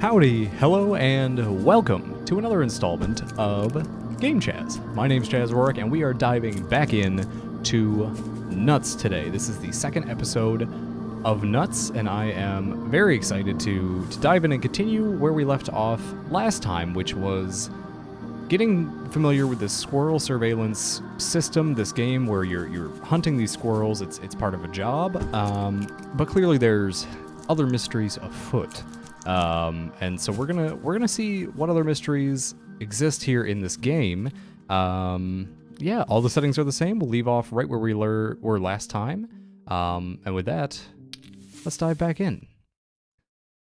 Howdy, hello, and welcome to another installment of Game Chaz. My name's Chaz Rourke, and we are diving back in to Nuts today. This is the second episode of Nuts, and I am very excited to dive in and continue where we left off last time, which was getting familiar with this squirrel surveillance system, this game where you're hunting these squirrels. It's part of a job, but clearly there's other mysteries afoot. And so we're gonna see what other mysteries exist here in this game. Yeah, all the settings are the same. We'll leave off right where we were last time. And with that, let's dive back in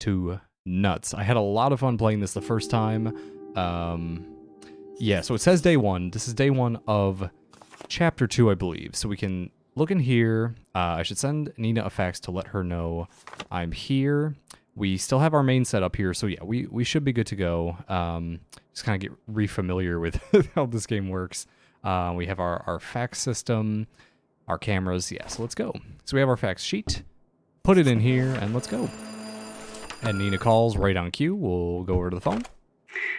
to Nuts. I had a lot of fun playing this the first time. Yeah, so it says day one. This is day one of chapter 2, I believe. So we can look in here. I should send Nina a fax to let her know I'm here. We still have our main setup here, so yeah, we should be good to go. Just kind of get re-familiar with how this game works. We have our fax system, our cameras. Yeah, so let's go. So we have our fax sheet. Put it in here, and let's go. And Nina calls right on cue. We'll go over to the phone.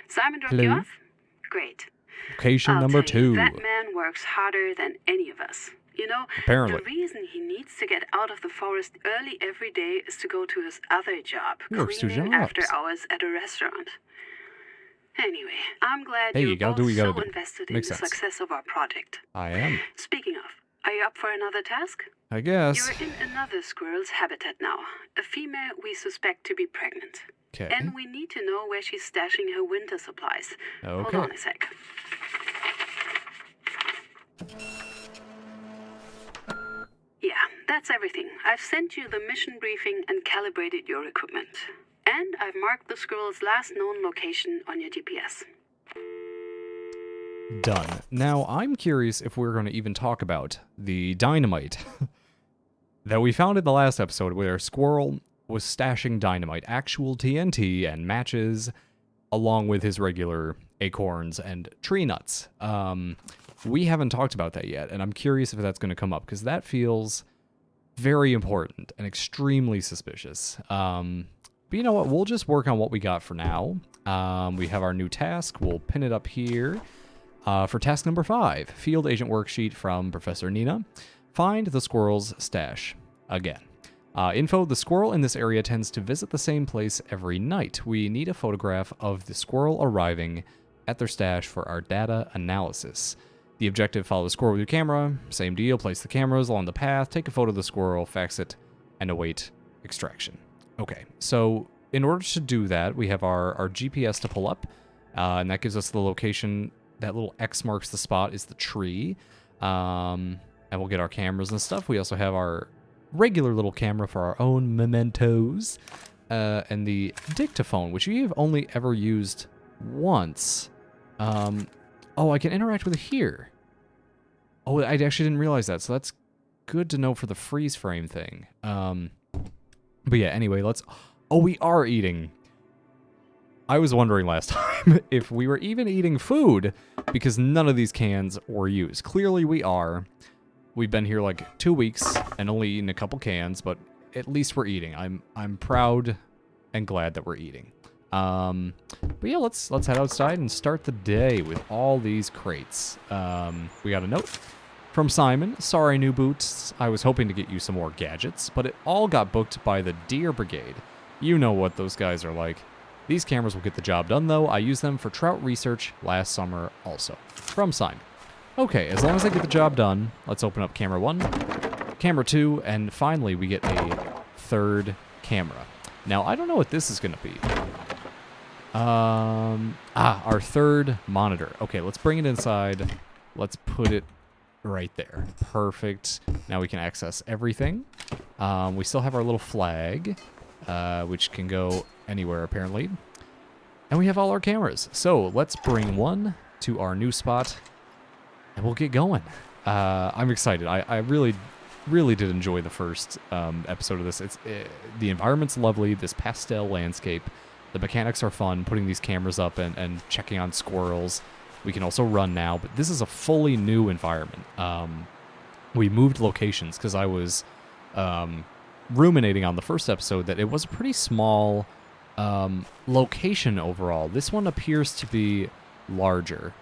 Simon dropped you off? Great. Location number 2. That man works harder than any of us. You know, apparently. The reason he needs to get out of the forest early every day is to go to his other job, cleaning after hours at a restaurant. Anyway, I'm glad you're both so invested in the success of our project. I am. Speaking of, are you up for another task? I guess. You're in another squirrel's habitat now. A female we suspect to be pregnant. Okay. And we need to know where she's stashing her winter supplies. Okay. Hold on a sec. Yeah, that's everything. I've sent you the mission briefing and calibrated your equipment. And I've marked the squirrel's last known location on your GPS. Done. Now, I'm curious if we're going to even talk about the dynamite that we found in the last episode where a squirrel was stashing dynamite, actual TNT and matches, along with his regular acorns and tree nuts. We haven't talked about that yet, and I'm curious if that's going to come up, because that feels very important and extremely suspicious. But you know what? We'll just work on what we got for now. We have our new task. We'll pin it up here. For task number 5, Field Agent Worksheet from Professor Nina. Find the squirrel's stash again. Info, the squirrel in this area tends to visit the same place every night. We need a photograph of the squirrel arriving at their stash for our data analysis. The objective, follow the squirrel with your camera. Same deal, place the cameras along the path, take a photo of the squirrel, fax it, and await extraction. Okay, so in order to do that, we have our GPS to pull up, and that gives us the location. That little X marks the spot is the tree, and we'll get our cameras and stuff. We also have our regular little camera for our own mementos, and the dictaphone, which we have only ever used once. Oh, I can interact with it here. Oh, I actually didn't realize that, so that's good to know for the freeze frame thing. But yeah, anyway, let's... Oh, we are eating. I was wondering last time if we were even eating food, because none of these cans were used. Clearly we are. We've been here like 2 weeks and only eaten a couple cans, but at least we're eating. I'm proud and glad that we're eating. But yeah, let's head outside and start the day with all these crates. We got a note from Simon. Sorry, new boots. I was hoping to get you some more gadgets, but it all got booked by the Deer Brigade. You know what those guys are like. These cameras will get the job done, though. I used them for trout research last summer also. From Simon. Okay, as long as I get the job done, let's open up camera 1, camera 2, and finally we get a third camera. Now, I don't know what this is going to be. Our third monitor. Okay, let's bring it inside. Let's put it right there. Perfect. Now we can access everything. We still have our little flag, which can go anywhere apparently. And we have all our cameras. So let's bring one to our new spot and we'll get going. I'm excited. I really did enjoy the first episode of this. The environment's lovely, this pastel landscape. The mechanics are fun, putting these cameras up and checking on squirrels. We can also run now, but this is a fully new environment. We moved locations because I was ruminating on the first episode that it was a pretty small Location overall, this one appears to be larger.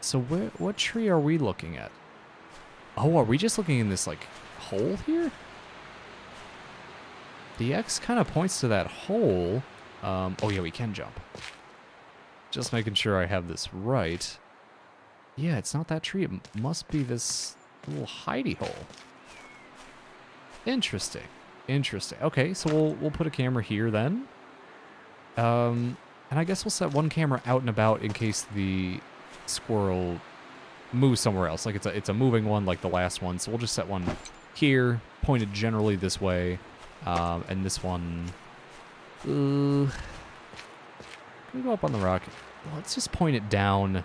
So what tree are we looking at? Oh, are we just looking in this, like, hole here? The X kind of points to that hole. Oh, yeah, we can jump. Just making sure I have this right. Yeah, it's not that tree. It must be this little hidey hole. Interesting. Interesting. Okay, so we'll put a camera here then. And I guess we'll set one camera out and about in case the squirrel moves somewhere else. Like it's a moving one like the last one. So we'll just set one here, pointed generally this way. And this one... can we go up on the rock? Let's just point it down...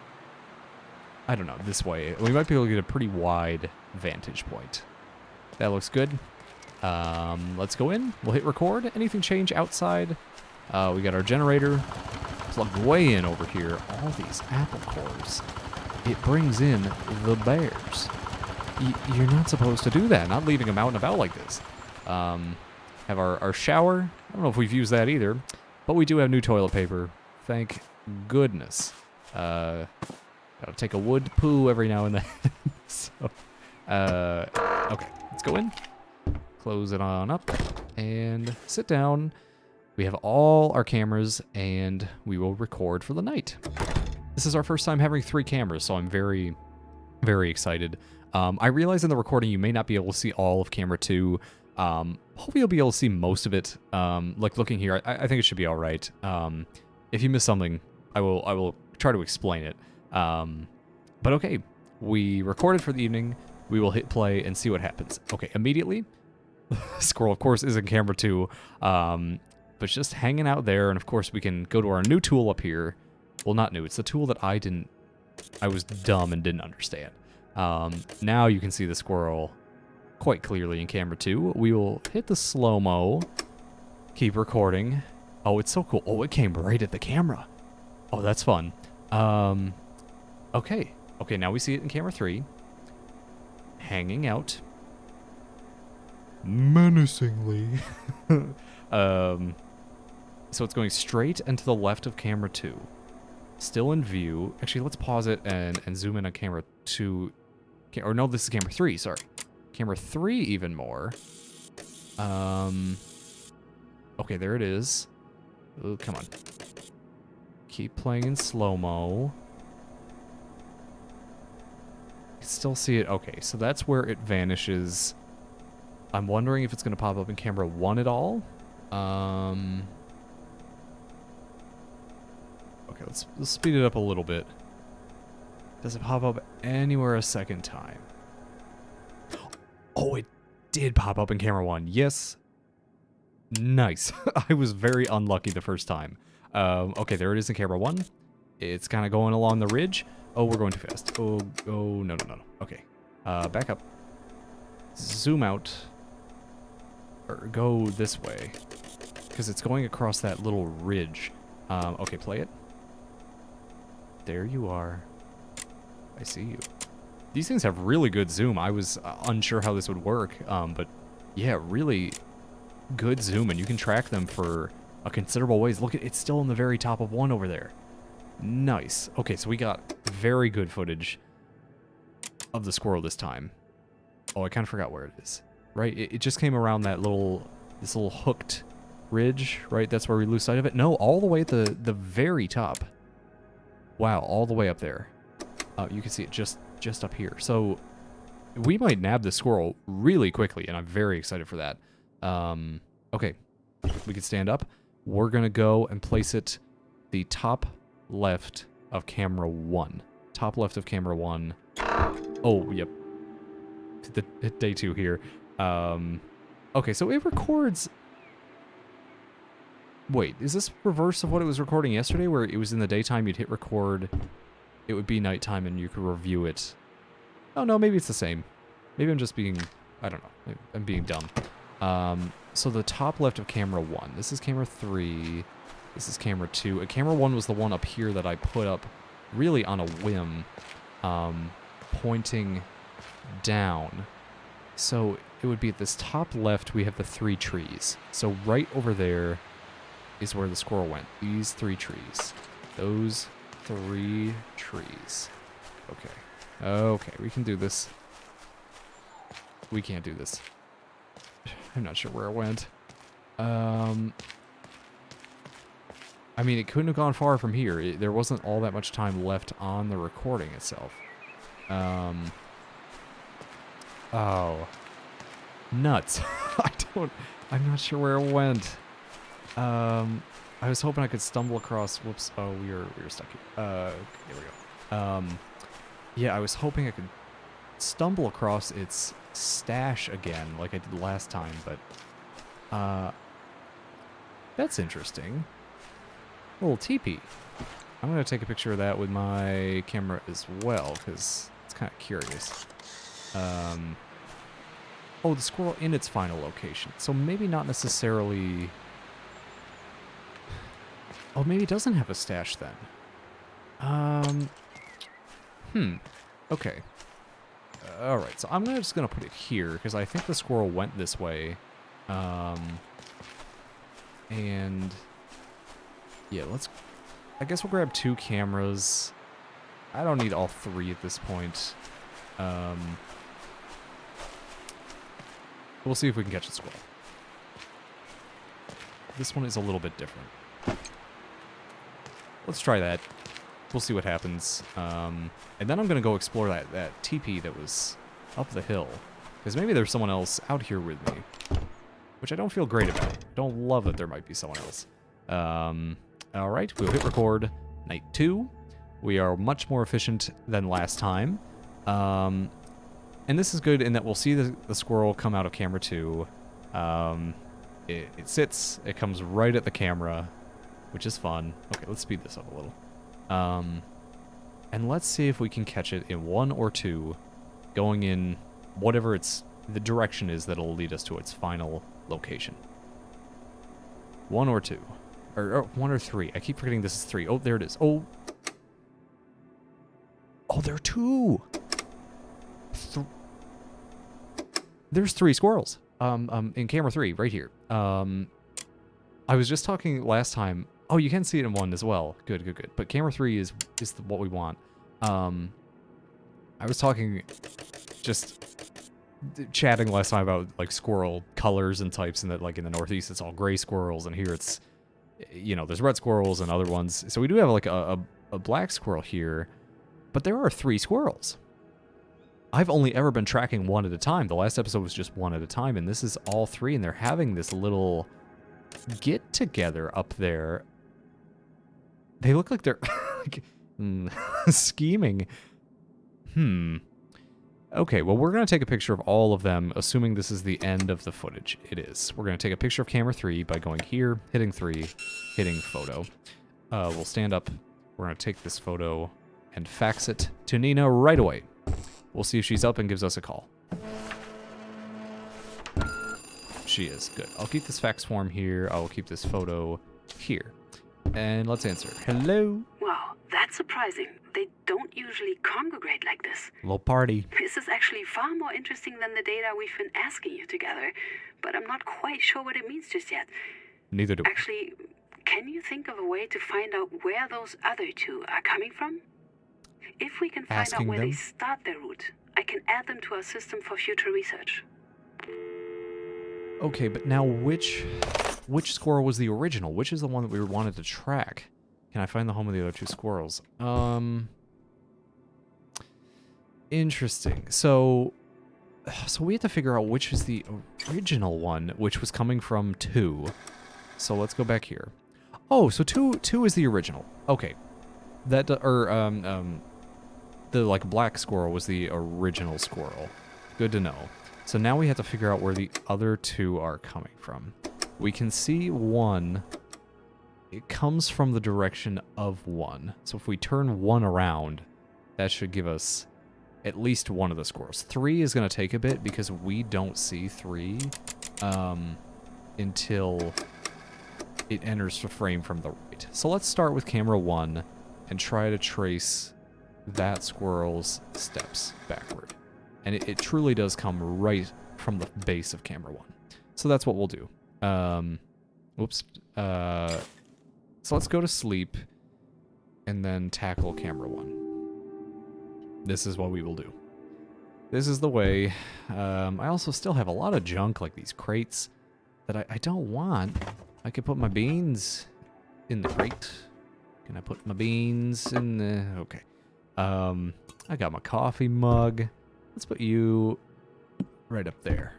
I don't know, this way. We might be able to get a pretty wide vantage point. That looks good. Let's go in. We'll hit record. Anything change outside? We got our generator plugged way in over here. All these apple cores. It brings in the bears. You're not supposed to do that. Not leaving them out and about like this. Have our shower. I don't know if we've used that either. But we do have new toilet paper. Thank goodness. Gotta take a wood poo every now and then. So, okay, let's go in. Close it on up and sit down. We have all our cameras and we will record for the night. This is our first time having 3 cameras, so I'm very, very excited. I realize in the recording you may not be able to see all of camera 2. Hopefully you'll be able to see most of it. Like looking here, I think it should be all right. If you miss something, I will try to explain it. But okay, we recorded for the evening. We will hit play and see what happens. Okay, immediately, Squirrel, of course, is in camera 2, but just hanging out there. And of course, we can go to our new tool up here. Well, not new. It's the tool that I was dumb and didn't understand. Now you can see the squirrel quite clearly in camera 2. We will hit the slow-mo, keep recording. Oh, it's so cool. Oh, it came right at the camera. Oh, that's fun. Okay. Okay, now we see it in camera 3. Hanging out. Menacingly. So it's going straight and to the left of camera 2. Still in view. Actually, let's pause it and zoom in on camera 2. Or no, this is camera 3, sorry. Camera 3 even more. Okay, there it is. Oh, come on. Keep playing in slow-mo. Still see it. Okay, so that's where it vanishes. I'm wondering if it's going to pop up in camera 1 at all. Okay, let's speed it up a little bit. Does it pop up anywhere a second time? Oh, it did pop up in camera 1. Yes. Nice. I was very unlucky the first time. Okay, there it is in camera 1. It's kind of going along the ridge. Oh, we're going too fast. Oh, no. Okay. Back up. Zoom out. Or go this way. Because it's going across that little ridge. Okay, play it. There you are. I see you. These things have really good zoom. I was unsure how this would work. But yeah, really good zoom. And you can track them for a considerable ways. Look, it's still in the very top of 1 over there. Nice. Okay, so we got very good footage of the squirrel this time. Oh, I kind of forgot where it is. Right? It just came around that this little hooked ridge, right? That's where we lose sight of it. No, all the way at the very top. Wow, all the way up there. You can see it just up here. So we might nab the squirrel really quickly, and I'm very excited for that. Okay, we can stand up. We're going to go and place it the top left of camera 1. Top left of camera 1. Oh, yep. Day 2 here. Okay, so it records... Wait, is this reverse of what it was recording yesterday, where it was in the daytime, you'd hit record, it would be nighttime, and you could review it? Oh, no, maybe it's the same. Maybe I'm just being... I don't know. I'm being dumb. So the top left of camera 1. This is camera 3. This is camera 2. Camera 1 was the one up here that I put up really on a whim, pointing down. So it would be at this top left, we have the 3 trees. So right over there is where the squirrel went. These 3 trees. Those 3 trees. Okay. Okay, we can do this. We can't do this. I'm not sure where it went. I mean, it couldn't have gone far from here. There wasn't all that much time left on the recording itself. Oh. Nuts. I'm not sure where it went. I was hoping I could stumble across, whoops, oh, we were stuck here. Okay, here we go. Yeah, I was hoping I could stumble across its stash again, like I did last time, but, that's interesting. A little teepee. I'm gonna take a picture of that with my camera as well, because it's kind of curious. Oh, the squirrel in its final location. So maybe not necessarily... Oh, maybe it doesn't have a stash then. Okay. Alright, so I'm just gonna put it here, because I think the squirrel went this way. And... yeah, I guess we'll grab 2 cameras. I don't need all 3 at this point. We'll see if we can catch a squirrel. This one is a little bit different. Let's try that. We'll see what happens. And then I'm going to go explore that teepee that was up the hill. Because maybe there's someone else out here with me. Which I don't feel great about. Don't love that there might be someone else. Alright, we'll hit record. Night 2. We are much more efficient than last time. And this is good in that we'll see the squirrel come out of camera 2. It sits, it comes right at the camera, which is fun. Okay, let's speed this up a little. And let's see if we can catch it in 1 or 2, going in whatever the direction is that'll lead us to its final location. 1 or 2. Or 1 or 3. I keep forgetting this is 3. Oh, there it is. Oh. Oh, there are 2. There's 3 squirrels. In camera 3, right here. I was just talking last time. Oh, you can see it in 1 as well. Good, good, good. But camera 3 is what we want. I was talking, just chatting last time about like squirrel colors and types, and that like in the Northeast it's all gray squirrels, and here it's, you know, there's red squirrels and other ones. So we do have like a black squirrel here, but there are 3 squirrels. I've only ever been tracking 1 at a time. The last episode was just 1 at a time, and this is all 3, and they're having this little get-together up there. They look like they're like, scheming. Okay, well, we're going to take a picture of all of them, assuming this is the end of the footage. It is. We're going to take a picture of camera 3 by going here, hitting 3, hitting photo. We'll stand up. We're going to take this photo and fax it to Nina right away. We'll see if she's up and gives us a call. She is. Good. I'll keep this fax form here. I will keep this photo here. And let's answer. Hello? Wow, that's surprising. They don't usually congregate like this. Little party. This is actually far more interesting than the data we've been asking you to gather, but I'm not quite sure what it means just yet. Neither do I. Actually, can you think of a way to find out where those other 2 are coming from? If we can find out where they start their route, I can add them to our system for future research. Okay, but now which squirrel was the original? Which is the one that we wanted to track? Can I find the home of the other 2 squirrels? Interesting. So we have to figure out which is the original one, which was coming from 2. So let's go back here. Oh, so 2 is the original. Okay. That, the, like, black squirrel was the original squirrel. Good to know. So now we have to figure out where the other 2 are coming from. We can see 1. It comes from the direction of 1. So if we turn 1 around, that should give us at least 1 of the squirrels. 3 is going to take a bit because we don't see 3 until it enters the frame from the right. So let's start with camera 1 and try to trace that squirrel's steps backward. And it truly does come right from the base of camera 1. So that's what we'll do. Whoops. So let's go to sleep and then tackle camera 1. This is what we will do. This is the way. I also still have a lot of junk, like these crates, that I don't want. I could put my beans in the crate. Can I put my beans in the... Okay. I got my coffee mug. Let's put you right up there.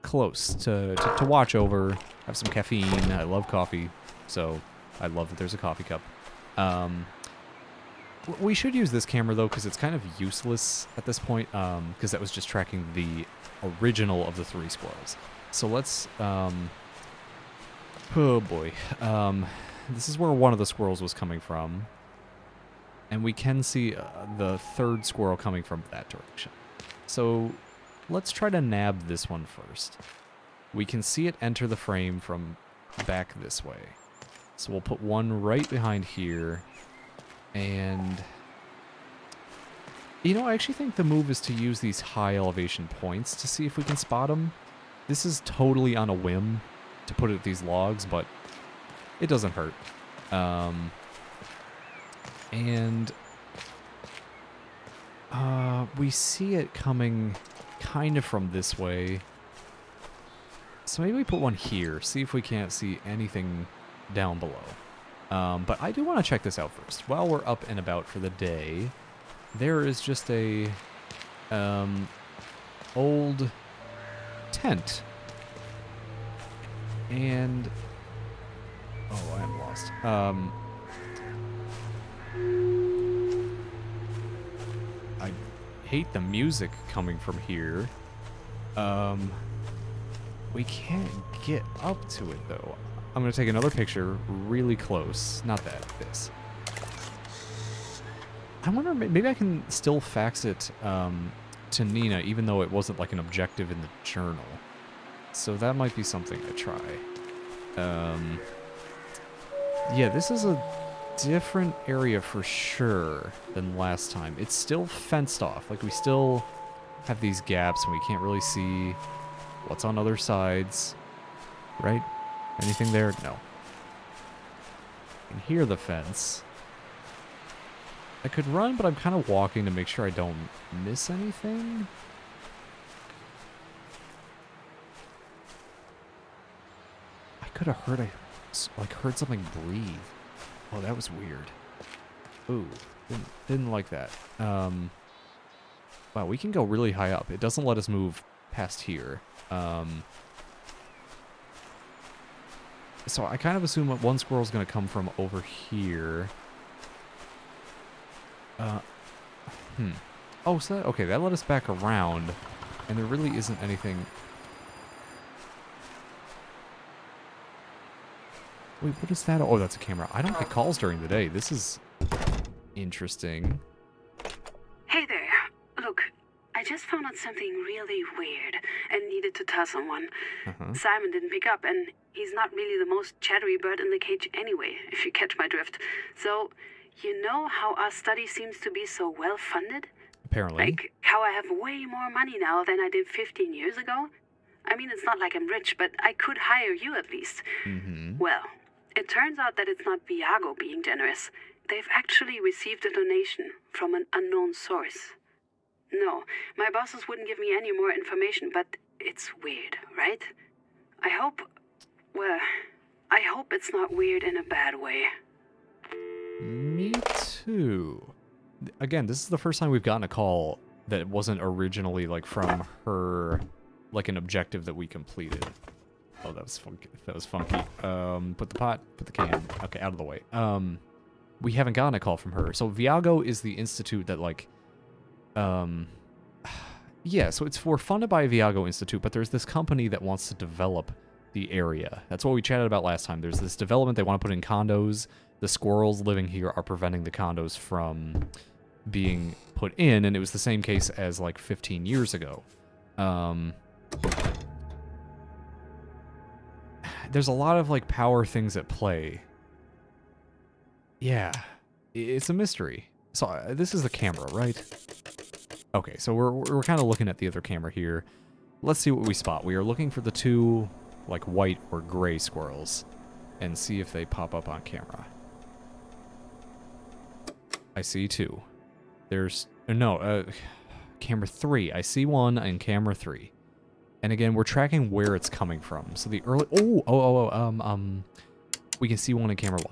Close to watch over. Have some caffeine. I love coffee, so I love that there's a coffee cup. We should use this camera, though, because it's kind of useless at this point, because that was just tracking the original of the 3 squirrels. So let's... oh, boy. This is where one of the squirrels was coming from. And we can see the 3rd squirrel coming from that direction. So let's try to nab this one first. We can see it enter the frame from back this way. So we'll put one right behind here. And... you know, I actually think the move is to use these high elevation points to see if we can spot them. This is totally on a whim to put it at these logs, but it doesn't hurt. And we see it coming kind of from this way. So maybe we put one here, see if we can't see anything down below. But I do want to check this out first. While we're up and about for the day, there is just a old tent. And... oh, I am lost. I hate the music coming from here. We can't get up to it, though. I'm going to take another picture really close. Not that, this. I wonder, maybe I can still fax it to Nina, even though it wasn't like an objective in the journal. So that might be something to try. Yeah, this is a different area for sure than last time. It's still fenced off. Like, we still have these gaps and we can't really see what's on other sides. Right? Anything there? No. You can hear the fence. I could run, but I'm kind of walking to make sure I don't miss anything. I could have heard heard something breathe. Oh, that was weird. Ooh, didn't like that. Wow, we can go really high up. It doesn't let us move past here. So I kind of assume that one squirrel's going to come from over here. Oh, so okay, that let us back around, and there really isn't anything. Wait, what is that? Oh, that's a camera. I don't get calls during the day. This is interesting. Hey there. Look, I just found out something really weird and needed to tell someone. Simon didn't pick up, and he's not really the most chattery bird in the cage anyway, if you catch my drift. So, you know how our study seems to be so well-funded? Apparently. Like, how I have way more money now than I did 15 years ago? I mean, it's not like I'm rich, but I could hire you at least. Well, it turns out that it's not Viago being generous. They've actually received a donation from an unknown source. No, my bosses wouldn't give me any more information, but it's weird, right? I hope it's not weird in a bad way. Me too. Again, this is the first time we've gotten a call that wasn't originally like from her, like an objective that we completed. Oh, that was funky. That was funky. Put the can. Okay, out of the way. We haven't gotten a call from her. So Viago is the institute that like, yeah, so we're funded by Viago Institute, but there's this company that wants to develop the area. That's what we chatted about last time. There's this development they want to put in condos. The squirrels living here are preventing the condos from being put in, and it was the same case as like 15 years ago. There's a lot of like power things at play. Yeah, it's a mystery. So this is the camera, right? Okay, so we're kind of looking at the other camera here. Let's see what we spot. We are looking for the two like white or gray squirrels, and see if they pop up on camera. I see 2. There's... no, camera 3. I see 1 and camera 3. And again, we're tracking where it's coming from. So the early... we can see 1 in camera 1.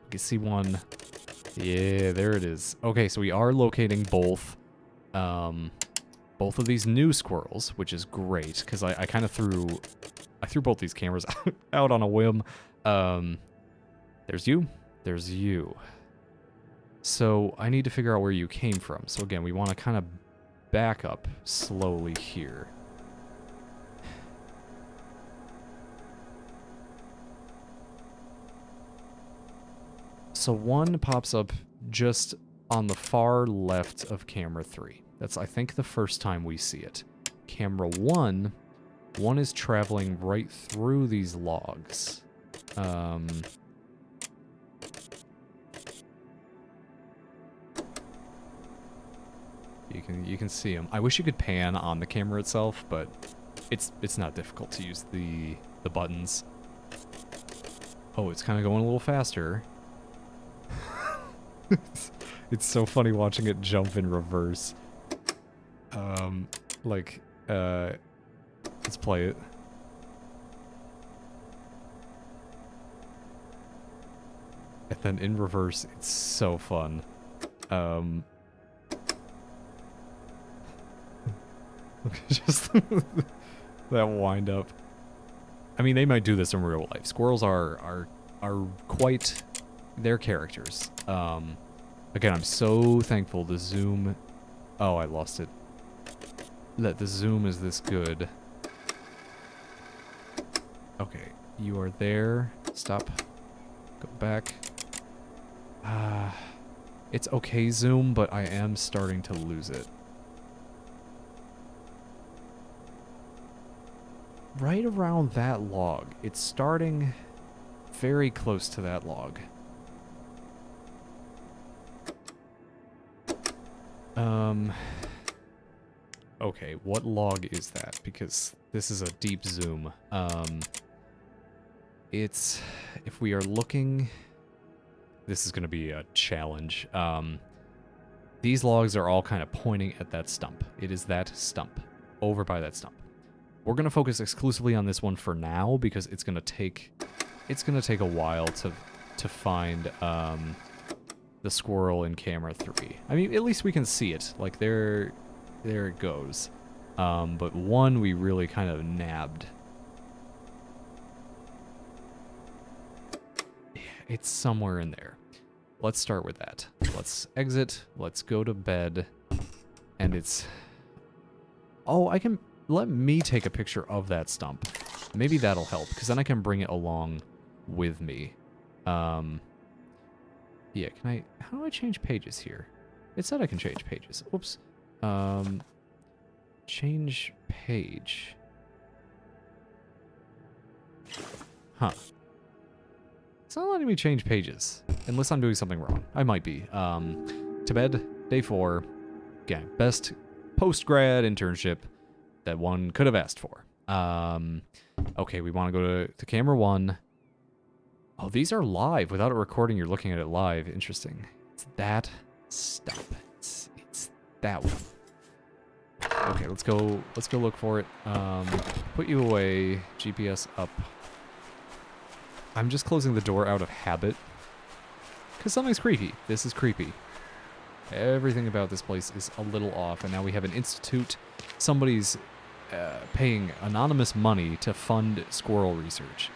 We can see 1... Yeah, there it is. Okay, so we are locating both of these new squirrels, which is great, because I kind of threw both these cameras out on a whim. There's you. There's you. So I need to figure out where you came from. So again, we want to kind of back up slowly here. So 1 pops up just on the far left of camera 3. That's, I think, the first time we see it. Camera 1 is traveling right through these logs. You can see them. I wish you could pan on the camera itself, but it's not difficult to use the buttons. Oh, it's kind of going a little faster. It's so funny watching it jump in reverse. Let's play it. And then in reverse, it's so fun. Just that wind up. I mean, they might do this in real life. Squirrels are quite their characters. Again, I'm so thankful the zoom... Oh, I lost it. That the zoom is this good. Okay, you are there. Stop. Go back. It's okay zoom, but I am starting to lose it. Right around that log. It's starting very close to that log. Okay, what log is that? Because this is a deep zoom. It's... If we are looking... This is going to be a challenge. These logs are all kind of pointing at that stump. It is that stump. Over by that stump. We're going to focus exclusively on this one for now, because it's going to take a while to find the squirrel in camera 3. I mean, at least we can see it. Like, there it goes. But 1 we really kind of nabbed. Yeah, it's somewhere in there. Let's start with that. Let's exit. Let's go to bed. And it's... Oh, I can... Let me take a picture of that stump. Maybe that'll help, because then I can bring it along with me. Yeah, can I... How do I change pages here? It said I can change pages. Oops. Change page. Huh. It's not letting me change pages. Unless I'm doing something wrong. I might be. To bed, day 4. Again, best post-grad internship that one could have asked for. Okay, we want to go to camera 1. Oh, these are live. Without it recording, you're looking at it live. Interesting. It's that stump. It's that one. Okay, let's go look for it. Put you away. GPS up. I'm just closing the door out of habit. Because something's creepy. This is creepy. Everything about this place is a little off, and now we have an institute. Somebody's paying anonymous money to fund squirrel research.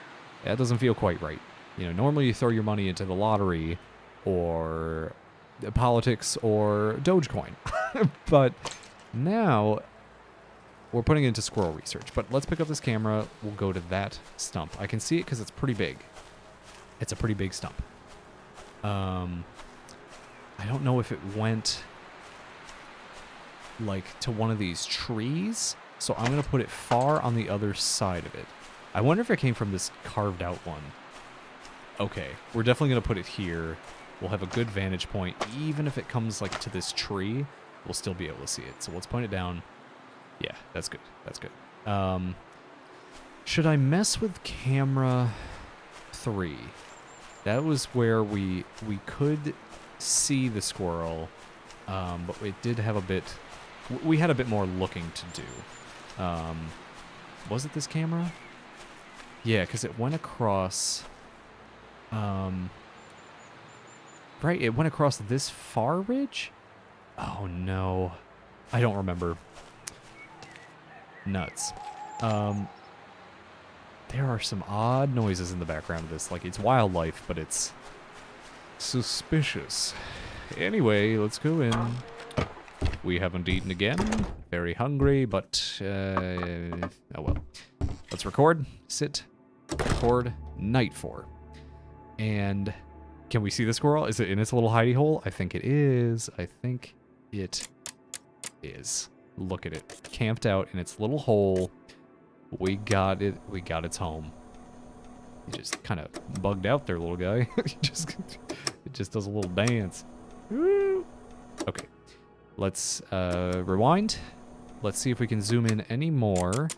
That doesn't feel quite right. You know, normally you throw your money into the lottery or politics or Dogecoin. But now we're putting it into squirrel research. But let's pick up this camera. We'll go to that stump. I can see it because it's pretty big. It's a pretty big stump. I don't know if it went like to one of these trees. So I'm going to put it far on the other side of it. I wonder if it came from this carved out one. Okay, we're definitely going to put it here. We'll have a good vantage point. Even if it comes like to this tree, we'll still be able to see it. So let's point it down. Yeah, that's good. That's good. Should I mess with camera 3? That was where we could see the squirrel, but it did have a bit... We had a bit more looking to do. Was it this camera? Yeah, because it went across... right, it went across this far ridge? Oh, no. I don't remember. Nuts. There are some odd noises in the background of this. Like, it's wildlife, but it's suspicious. Anyway, let's go in. We haven't eaten again. Very hungry, but, oh well. Let's record. Sit. Record. Night 4. And can we see the squirrel? Is it in its little hidey hole? I think it is. I think it is. Look at it. Camped out in its little hole. We got it. We got its home. He just kind of bugged out there, little guy. It just does a little dance. Woo. Okay. Let's rewind. Let's see if we can zoom in any more.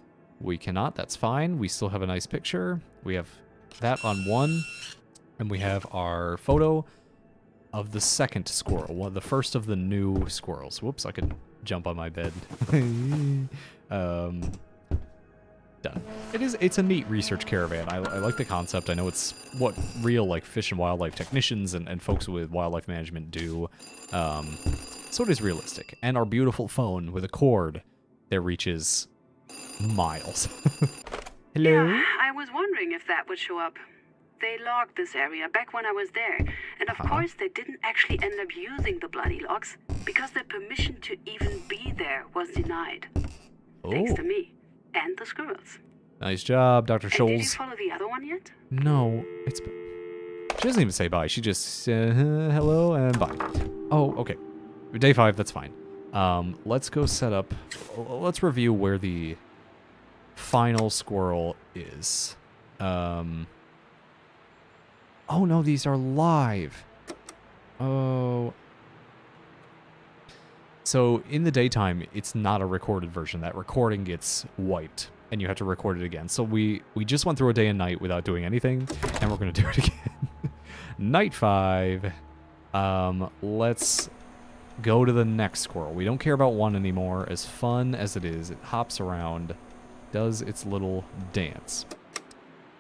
We cannot. That's fine. We still have a nice picture. We have that on 1. And we have our photo of the second squirrel. The first of the new squirrels. Whoops, I could jump on my bed. Done. It's a neat research caravan. I like the concept. I know it's what real like fish and wildlife technicians and folks with wildlife management do. So it is realistic. And our beautiful phone with a cord that reaches miles. Hello? Yeah, I was wondering if that would show up. They logged this area back when I was there. And of course they didn't actually end up using the bloody logs because their permission to even be there was denied. Thanks to me. And the squirrels. Nice job, Dr. Scholes. Did you follow the other one yet? No, she doesn't even say bye. She just hello and bye. Oh, okay. Day 5, that's fine. Let's go set up... Let's review where the final squirrel is. Oh no, these are live. Oh... So, in the daytime, it's not a recorded version. That recording gets wiped, and you have to record it again. So we just went through a day and night without doing anything, and we're going to do it again. Night 5. Let's go to the next squirrel. We don't care about 1 anymore. As fun as it is, it hops around, does its little dance.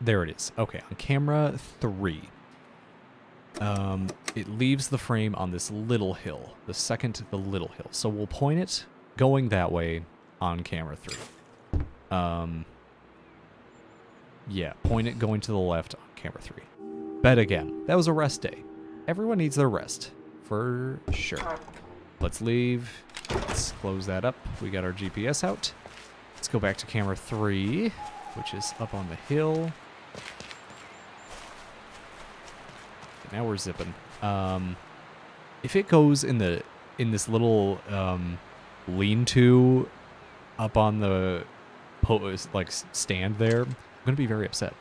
There it is. Okay, on camera 3. It leaves the frame on this little hill. The second to the little hill. So we'll point it going that way on camera 3. Yeah, point it going to the left on camera 3. Bed again. That was a rest day. Everyone needs their rest. For sure. Let's leave. Let's close that up. We got our GPS out. Let's go back to camera 3, which is up on the hill. Now we're zipping. If it goes in this little lean-to up on the stand there, I'm gonna be very upset.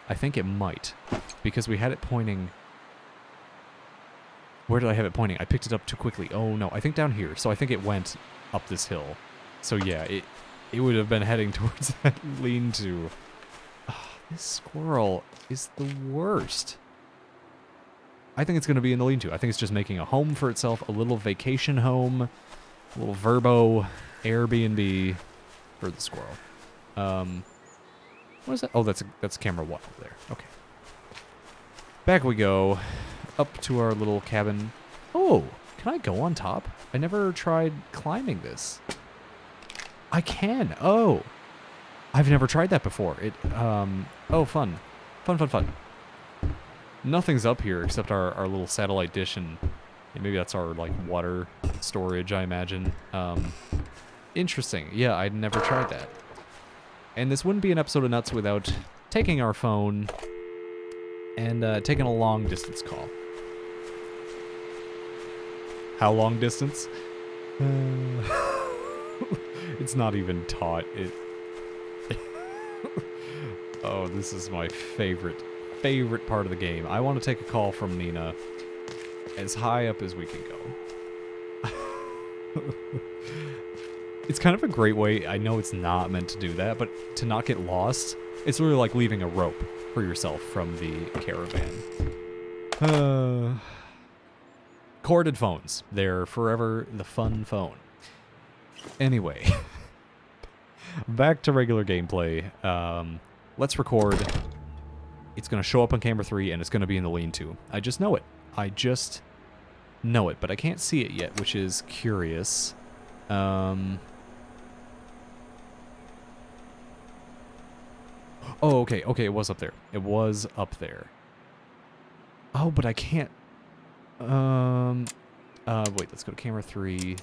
I think it might, because we had it pointing. Where did I have it pointing? I picked it up too quickly. Oh no, I think down here. So I think it went up this hill. So yeah, it would have been heading towards that lean-to. Oh, this squirrel is the worst. I think it's going to be in the lean-to. I think it's just making a home for itself, a little vacation home, a little Verbo Airbnb for the squirrel. What is that? Oh, that's camera 1 over there. Okay. Back we go, up to our little cabin. Oh, can I go on top? I never tried climbing this. I can. Oh, I've never tried that before. Oh, fun. Fun. Nothing's up here except our little satellite dish, and maybe that's our like water storage, I imagine. Interesting. Yeah, I'd never tried that. And this wouldn't be an episode of Nuts without taking our phone and taking a long distance call. How long distance? It's not even taught. Oh, this is my favorite part of the game. I want to take a call from Nina as high up as we can go. It's kind of a great way. I know it's not meant to do that, but to not get lost It's really like leaving a rope for yourself from the caravan. Corded phones. They're forever the fun phone. Anyway. Back to regular gameplay. Let's record. It's going to show up on camera 3, and it's going to be in the lean-to. I just know it. I just know it, but I can't see it yet, which is curious. Oh, okay, it was up there. It was up there. Oh, but I can't... wait, let's go to camera 3.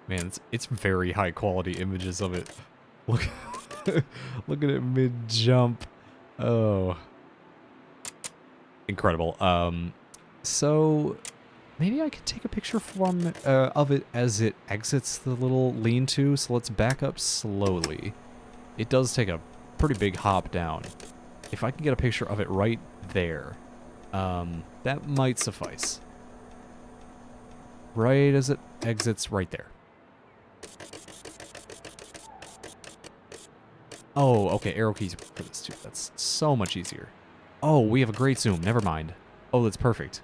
Man, it's very high-quality images of it. Look, look at it mid-jump. Oh. Incredible. So... maybe I could take a picture of it as it exits the little lean-to, so let's back up slowly. It does take a pretty big hop down. If I can get a picture of it right there, that might suffice. Right as it exits, right there. Oh, okay, arrow keys for this too. That's so much easier. Oh, we have a great zoom. Never mind. Oh, that's perfect.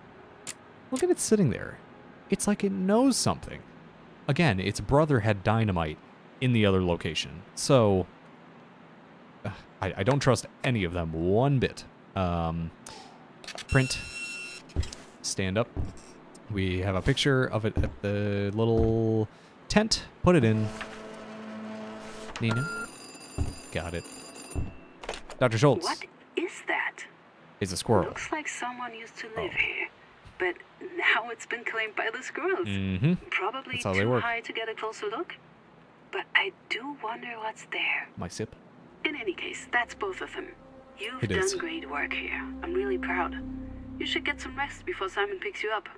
Look at it sitting there. It's like it knows something. Again, its brother had dynamite in the other location. So, I don't trust any of them one bit. Print. Stand up. We have a picture of it at the little tent. Put it in. Nina. Got it. Dr. Schultz. What is that? It's a squirrel. Looks like someone used to live here, but now it's been claimed by the squirrels. Mm-hmm. Probably too high to get a closer look. But I do wonder what's there. My sip. In any case, that's both of them. You've done great work here. I'm really proud. You should get some rest before Simon picks you up.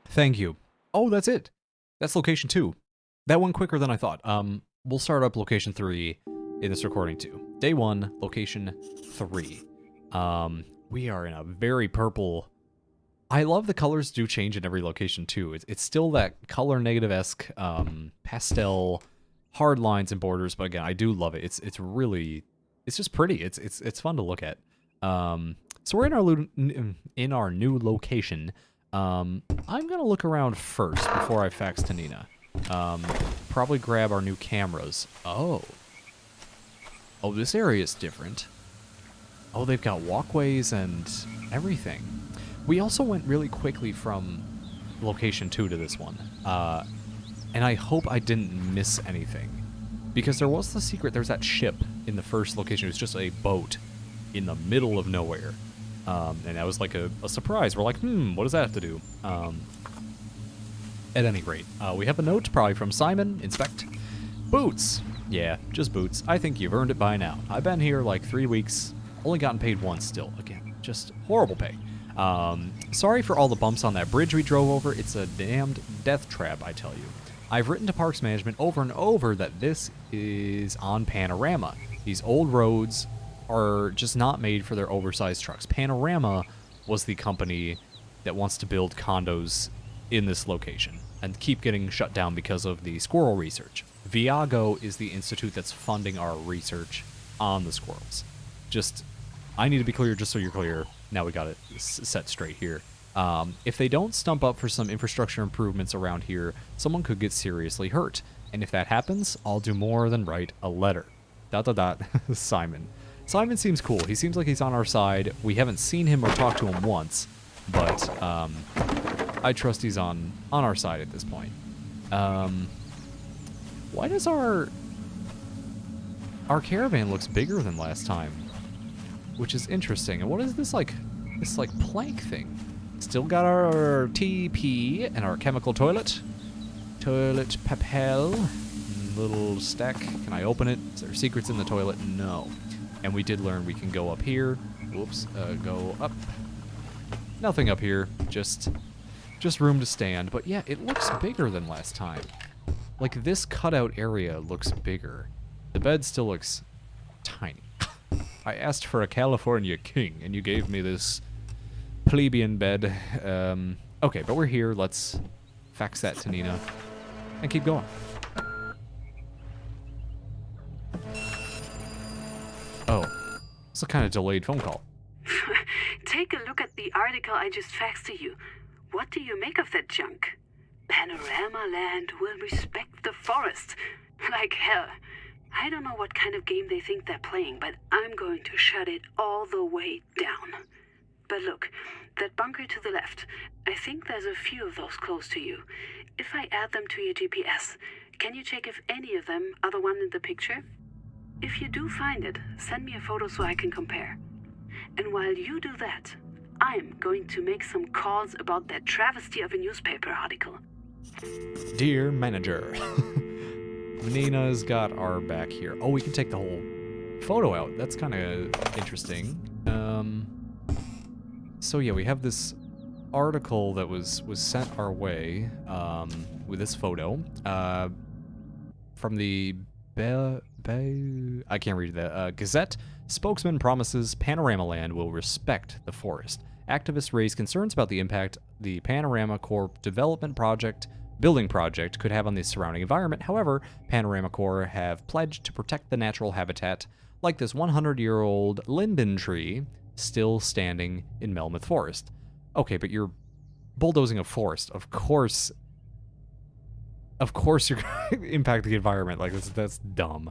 Thank you. Oh, that's it. That's location 2. That went quicker than I thought. We'll start up location 3 in this recording too. Day 1, location 3. We are in a very purple... I love the colors do change in every location too. It's still that color negative-esque pastel hard lines and borders, but again, I do love it. It's really... it's just pretty. It's fun to look at. So we're in our new location. I'm gonna look around first before I fax to Nina. Probably grab our new cameras. Oh, this area is different. Oh, they've got walkways and everything. We also went really quickly from location 2 to this one. And I hope I didn't miss anything. Because there was the secret, there's that ship in the first location. It was just a boat in the middle of nowhere. And that was like a surprise. We're like, what does that have to do? At any rate, we have a note probably from Simon. Inspect. Boots. Yeah, just boots. I think you've earned it by now. I've been here like 3 weeks. Only gotten paid once still. Again, just horrible pay. Sorry for all the bumps on that bridge we drove over. It's a damned death trap, I tell you. I've written to Parks Management over and over that this is on Panorama. These old roads are just not made for their oversized trucks. Panorama was the company that wants to build condos in this location and keep getting shut down because of the squirrel research. Viago is the institute that's funding our research on the squirrels. Just, I need to be clear just so you're clear. Now we got it set straight here. If they don't stump up for some infrastructure improvements around here, someone could get seriously hurt. And if that happens, I'll do more than write a letter. ... Simon. Simon seems cool. He seems like he's on our side. We haven't seen him or talked to him once, but I trust he's on our side at this point. Why does our caravan looks bigger than last time? Which is interesting. And what is this like plank thing? Still got our TP and our chemical toilet. Toilet papel. Little stack. Can I open it? Is there secrets in the toilet? No. And we did learn we can go up here. Whoops. Go up. Nothing up here. Just room to stand. But yeah, it looks bigger than last time. Like this cutout area looks bigger. The bed still looks tiny. I asked for a California king, and you gave me this plebeian bed. Okay, but we're here. Let's fax that to Nina and keep going. It's a kind of delayed phone call. Take a look at the article I just faxed to you. What do you make of that junk? Panorama Land will respect the forest. Like hell. I don't know what kind of game they think they're playing, but I'm going to shut it all the way down. But look, that bunker to the left. I think there's a few of those close to you. If I add them to your GPS, can you check if any of them are the one in the picture? If you do find it, send me a photo so I can compare. And while you do that, I'm going to make some calls about that travesty of a newspaper article. Dear manager, Nina's got our back here. Oh, we can take the whole photo out. That's kind of interesting. So yeah, we have this article that was sent our way with this photo from the I can't read that. Gazette. Spokesman promises Panorama Land will respect the forest. Activists raise concerns about the impact the Panorama Corp building project could have on the surrounding environment. However, Panorama Corp have pledged to protect the natural habitat, like this 100-year-old linden tree still standing in Melmoth Forest. Okay, but you're bulldozing a forest. Of course you're going to impact the environment. Like, that's dumb.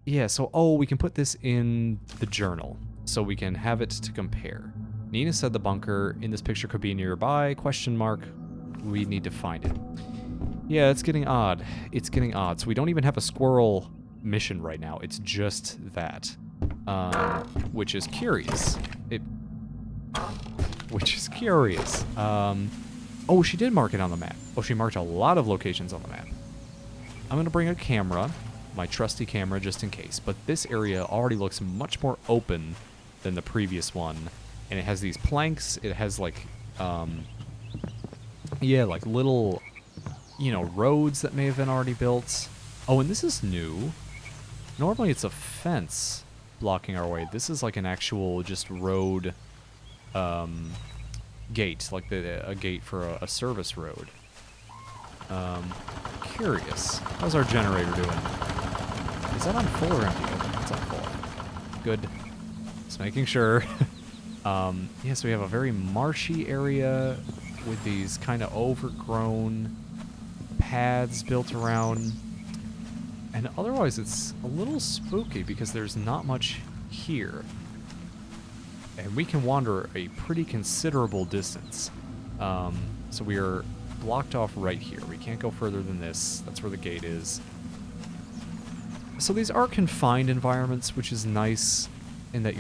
Yeah, so, we can put this in the journal, so we can have it to compare. Nina said the bunker in this picture could be nearby, ? We need to find it. Yeah, it's getting odd. It's getting odd. So we don't even have a squirrel mission right now. It's just that. Which is curious. Which is curious. Oh, she did mark it on the map. Oh, she marked a lot of locations on the map. I'm going to bring a camera, my trusty camera, just in case. But this area already looks much more open than the previous one. And it has these planks. It has, like, yeah, like little, roads that may have been already built. Oh, and this is new. Normally it's a fence blocking our way. This is like an actual just road gate, like a gate for a service road. Curious. How's our generator doing? Is that on full or empty? It's on full. Good. Just making sure. Yes, we have a very marshy area with these kind of overgrown paths built around. And otherwise it's a little spooky because there's not much here. And we can wander a pretty considerable distance. So we are blocked off right here. We can't go further than this. That's where the gate is. So these are confined environments, which is nice in that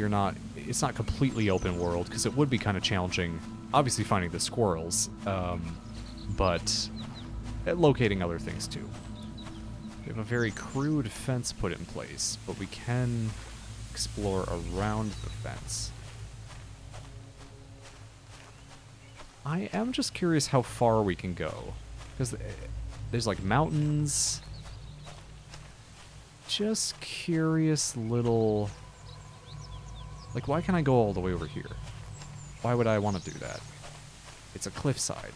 it's not completely open world, because it would be kind of challenging, obviously finding the squirrels, but locating other things too. We have a very crude fence put in place, but we can explore around the fence. I am just curious how far we can go, because there's like mountains. Just curious little... Like, why can't I go all the way over here? Why would I want to do that? It's a cliffside.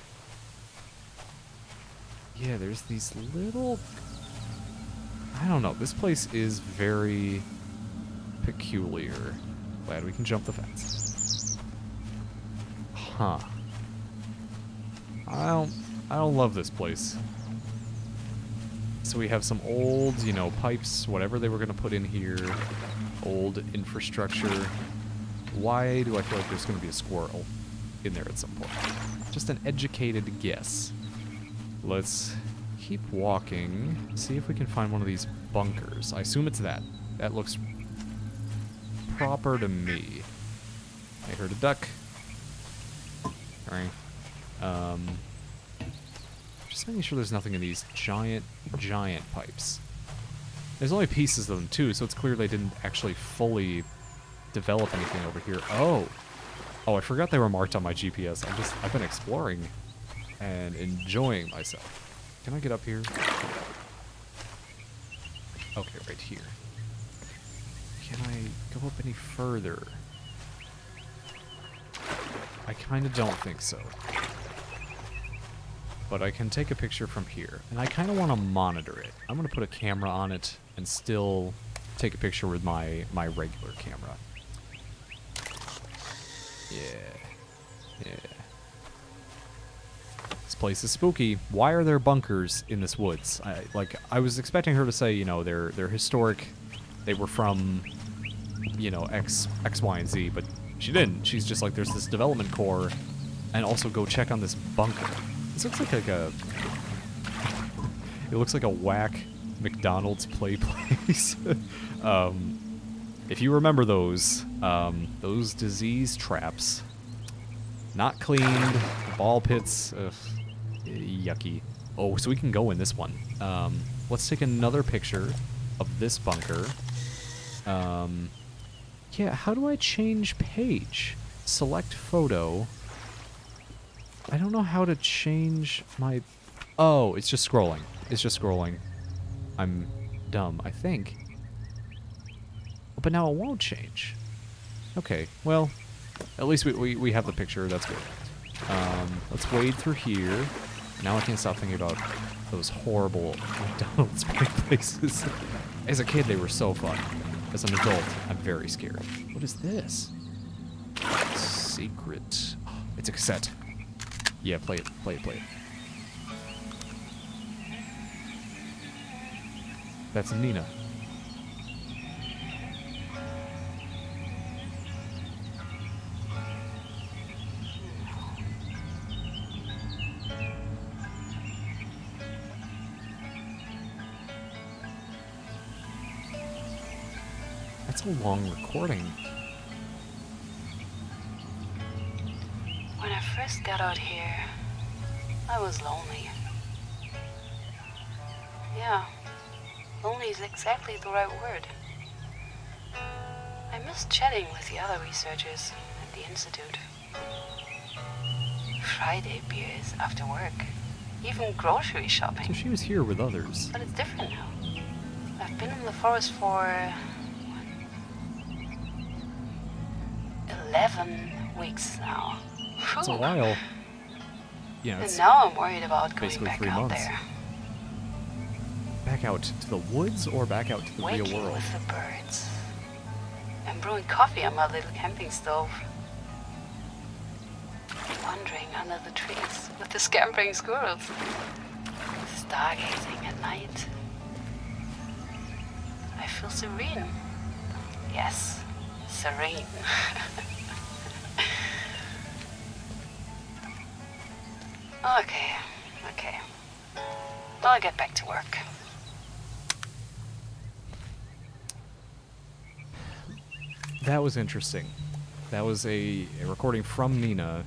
Yeah, there's these little... I don't know. This place is very peculiar. Glad we can jump the fence. Huh. I don't love this place. So we have some old, pipes, whatever they were going to put in here. Old infrastructure. Why do I feel like there's going to be a squirrel in there at some point? Just an educated guess. Let's keep walking. See if we can find one of these bunkers. I assume it's that. That looks proper to me. I heard a duck. Alright. Just making sure there's nothing in these giant pipes. There's only pieces of them too, so it's clear they didn't actually fully develop anything over here. Oh, I forgot they were marked on my GPS. I've been exploring and enjoying myself. Can I get up here? Okay, right here. Can I go up any further? I kind of don't think so. But I can take a picture from here. And I kind of want to monitor it. I'm going to put a camera on it and still take a picture with my regular camera. Yeah. This place is spooky. Why are there bunkers in this woods? I was expecting her to say, you know, they're historic. They were from, you know, X, Y, and Z, but she didn't. She's just like, there's this development core, and also go check on this bunker. This looks like a... It looks like a whack McDonald's play place. If you remember those disease traps, not cleaned, ball pits, yucky. Oh, so we can go in this one. Let's take another picture of this bunker. Yeah, how do I change page? Select photo. I don't know how to change my... Oh, it's just scrolling. It's just scrolling. I'm dumb, I think. But now it won't change. Okay, well, at least we have the picture. That's good. Let's wade through here. Now I can't stop thinking about those horrible McDonald's places. As a kid, they were so fun. As an adult, I'm very scared. What is this? Secret. Oh, it's a cassette. Yeah, play it. Play it. That's Nina. That's a long recording. When I first got out here, I was lonely. Yeah, lonely is exactly the right word. I missed chatting with the other researchers at the Institute. Friday beers after work, even grocery shopping. So she was here with others. But it's different now. I've been in the forest for 11 weeks now. It's a while. Yeah, and now I'm worried about going back 3 out months. there. Back out to the woods or back out to the real Waking world? with the birds. And brewing coffee on my little camping stove. Wandering under the trees with the scampering squirrels. Stargazing at night. I feel serene. Yes, serene. Okay. I'll get back to work. That was interesting. That was a recording from Nina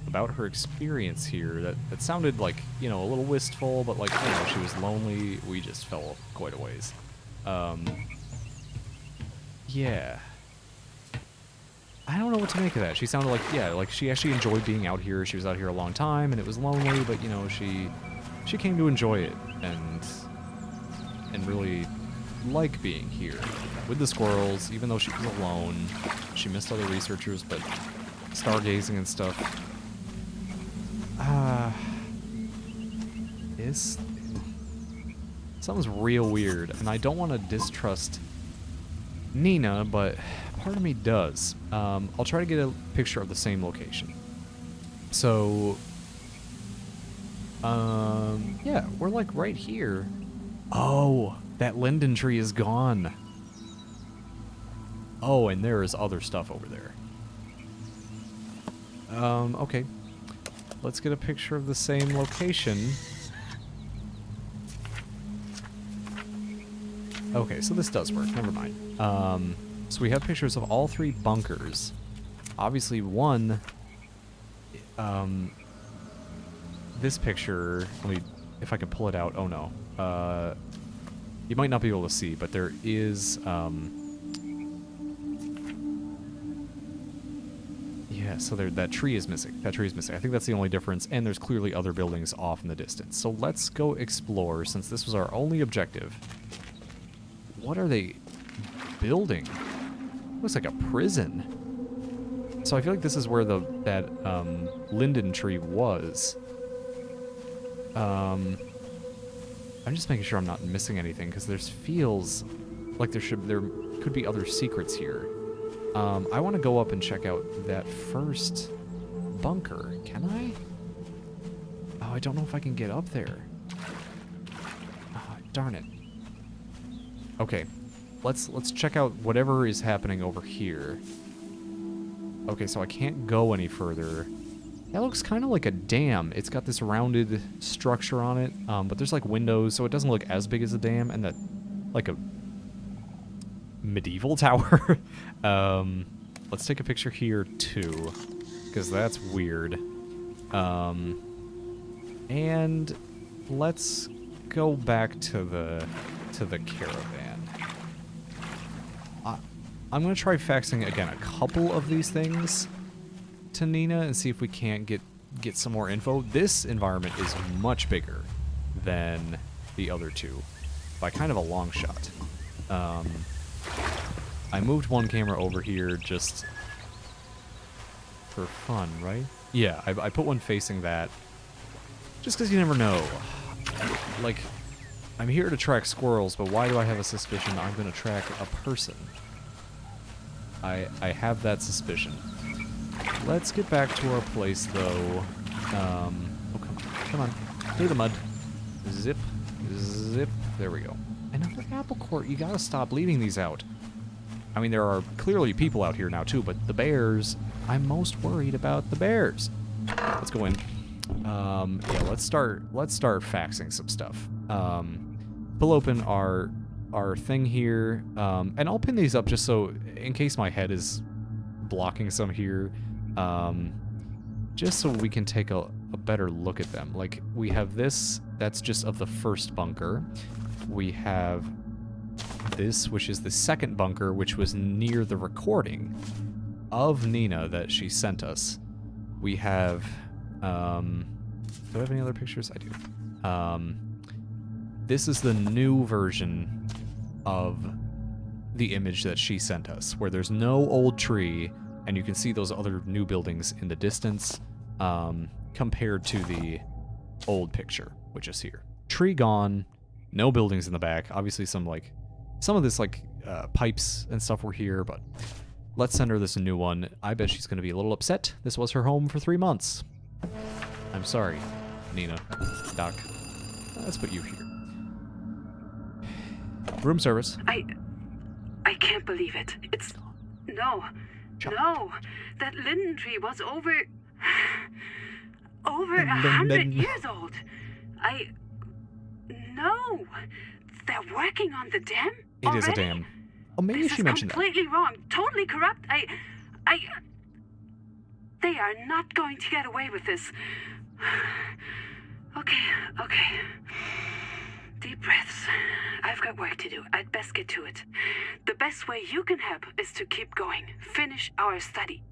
about her experience here that sounded like, you know, a little wistful, but like, you know, she was lonely. We just fell quite a ways. Yeah. I don't know what to make of that. She sounded like, yeah, like she actually enjoyed being out here. She was out here a long time, and it was lonely, but, you know, she came to enjoy it and really like being here with the squirrels, even though she was alone. She missed other researchers, but stargazing and stuff. Something's real weird, and I don't want to distrust Nina, but part of me does. I'll try to get a picture of the same location. So, yeah, we're like right here. Oh, that linden tree is gone. Oh, and there is other stuff over there. Okay. Let's get a picture of the same location. Okay, so this does work. Never mind. So we have pictures of all 3 bunkers. Obviously, one... this picture... Let me... If I can pull it out... Oh, no. You might not be able to see, but there is... Yeah, so that tree is missing. That tree is missing. I think that's the only difference, and there's clearly other buildings off in the distance. So let's go explore, since this was our only objective. What are they building? Looks like a prison. So I feel like this is where that linden tree was. I'm just making sure I'm not missing anything, because there feels like there could be other secrets here. I want to go up and check out that first bunker. Can I? Oh, I don't know if I can get up there. Oh, darn it. Okay, let's check out whatever is happening over here. Okay, so I can't go any further. That looks kind of like a dam. It's got this rounded structure on it, but there's like windows, so it doesn't look as big as a dam, and that, like a medieval tower. Let's take a picture here too, because that's weird. And let's go back to the caravan. I'm gonna try faxing again a couple of these things to Nina and see if we can't get some more info. This environment is much bigger than the other two by kind of a long shot. I moved one camera over here just for fun, right? Yeah, I put one facing that just because you never know. Like, I'm here to track squirrels, but why do I have a suspicion I'm going to track a person? I have that suspicion. Let's get back to our place, though. Oh, come on. Through the mud. Zip. Zip. There we go. Another apple court. You gotta stop leaving these out. I mean, there are clearly people out here now, too, but the bears... I'm most worried about the bears. Let's go in. Yeah, let's start faxing some stuff. Pull open our thing here, and I'll pin these up just so, in case my head is blocking some here, just so we can take a better look at them. Like, we have this, that's just of the first bunker. We have this, which is the second bunker, which was near the recording of Nina that she sent us. We have, do I have any other pictures? I do. This is the new version of the image that she sent us, where there's no old tree, and you can see those other new buildings in the distance, compared to the old picture, which is here. Tree gone, no buildings in the back. Obviously some of this pipes and stuff were here, but let's send her this new one. I bet she's going to be a little upset. This was her home for 3 months. I'm sorry, Nina. Doc. Let's put you here. Room service. I can't believe it. It's... No. No. That linden tree was over 100 years old. No. They're working on the dam already? It is a dam. Oh, maybe she mentioned that. This is completely wrong. Totally corrupt. They are not going to get away with this. Okay. Deep breaths. I've got work to do. I'd best get to it. The best way you can help is to keep going. Finish our study.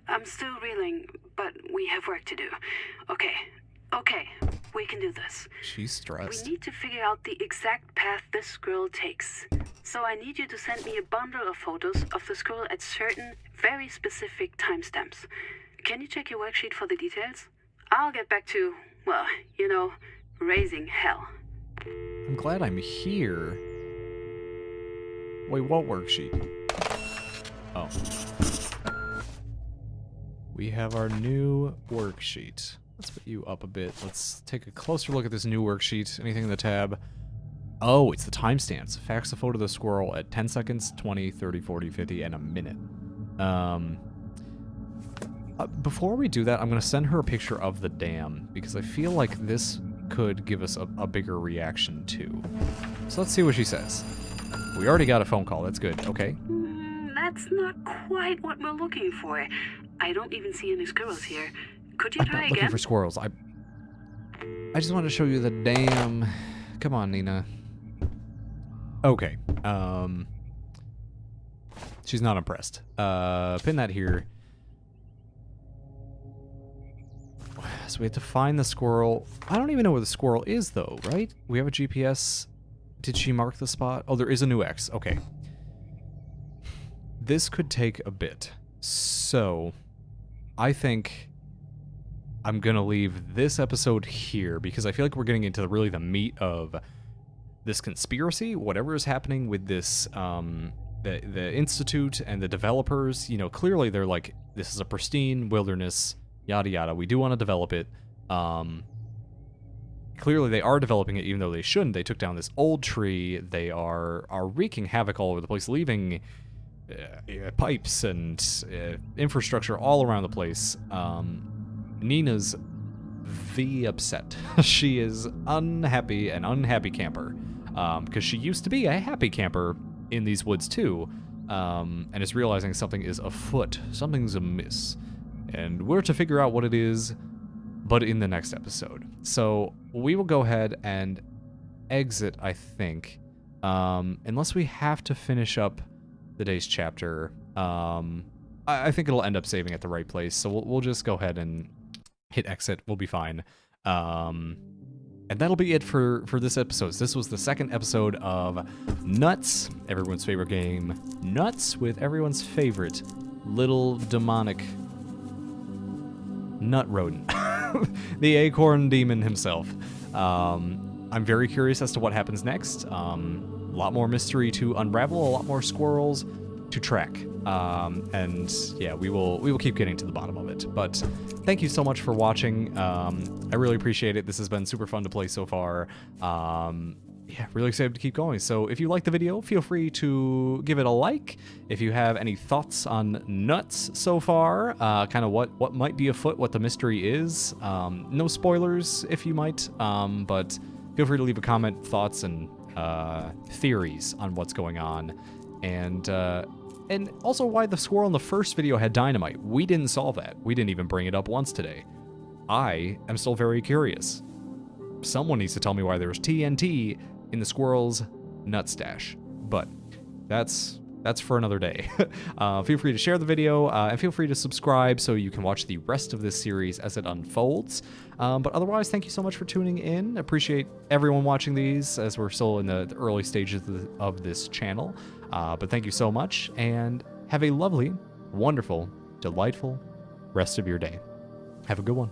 I'm still reeling, but we have work to do. Okay. We can do this. She's stressed. We need to figure out the exact path this squirrel takes. So I need you to send me a bundle of photos of the squirrel at certain, very specific timestamps. Can you check your worksheet for the details? I'll get back to, well, raising hell. I'm glad I'm here. Wait, what worksheet? Oh. We have our new worksheet. Let's put you up a bit. Let's take a closer look at this new worksheet. Anything in the tab? Oh, it's the timestamps. Fax a photo of the squirrel at 10 seconds, 20, 30, 40, 50, and a minute. Before we do that, I'm going to send her a picture of the dam, because I feel like this could give us a bigger reaction, too. So let's see what she says. We already got a phone call. That's good. Okay. That's not quite what we're looking for. I don't even see any squirrels here. Could you try again? I'm not looking for squirrels. I just wanted to show you the dam. Come on, Nina. Okay. She's not impressed. Pin that here. So we have to find the squirrel. I don't even know where the squirrel is, though, right? We have a GPS. Did she mark the spot? Oh, there is a new X. Okay. This could take a bit. So, I think I'm going to leave this episode here because I feel like we're getting into really the meat of this conspiracy, whatever is happening with this, the Institute and the developers, you know, clearly they're like, this is a pristine wilderness, yada yada, we do want to develop it. Clearly they are developing it even though they shouldn't. They took down this old tree. They are wreaking havoc all over the place, leaving pipes and infrastructure all around the place. Nina's upset. She is unhappy, an unhappy camper, because she used to be a happy camper in these woods too, and is realizing something is afoot, something's amiss, and we're to figure out what it is, but in the next episode. So we will go ahead and exit, I think, unless we have to finish up the day's chapter. I think it'll end up saving at the right place, so we'll just go ahead and hit exit. We'll be fine. And that'll be it for this episode. This was the second episode of Nuts, everyone's favorite game, Nuts, with everyone's favorite little demonic nut rodent, the acorn demon himself. I'm very curious as to what happens next. A lot more mystery to unravel, a lot more squirrels to track. And yeah, we will keep getting to the bottom of it. But thank you so much for watching. I really appreciate it. This has been super fun to play so far. Yeah, really excited to keep going. So if you like the video, feel free to give it a like. If you have any thoughts on Nuts so far, kind of what might be afoot, what the mystery is. No spoilers if you might, but feel free to leave a comment, thoughts, and theories on what's going on. And also why the squirrel in the first video had dynamite. We didn't solve that. We didn't even bring it up once today. I am still very curious. Someone needs to tell me why there's TNT in the squirrel's nut stash. But that's for another day. Feel free to share the video, and feel free to subscribe so you can watch the rest of this series as it unfolds. But otherwise, thank you so much for tuning in. Appreciate everyone watching these as we're still in the early stages of this channel. But thank you so much, and have a lovely, wonderful, delightful rest of your day. Have a good one.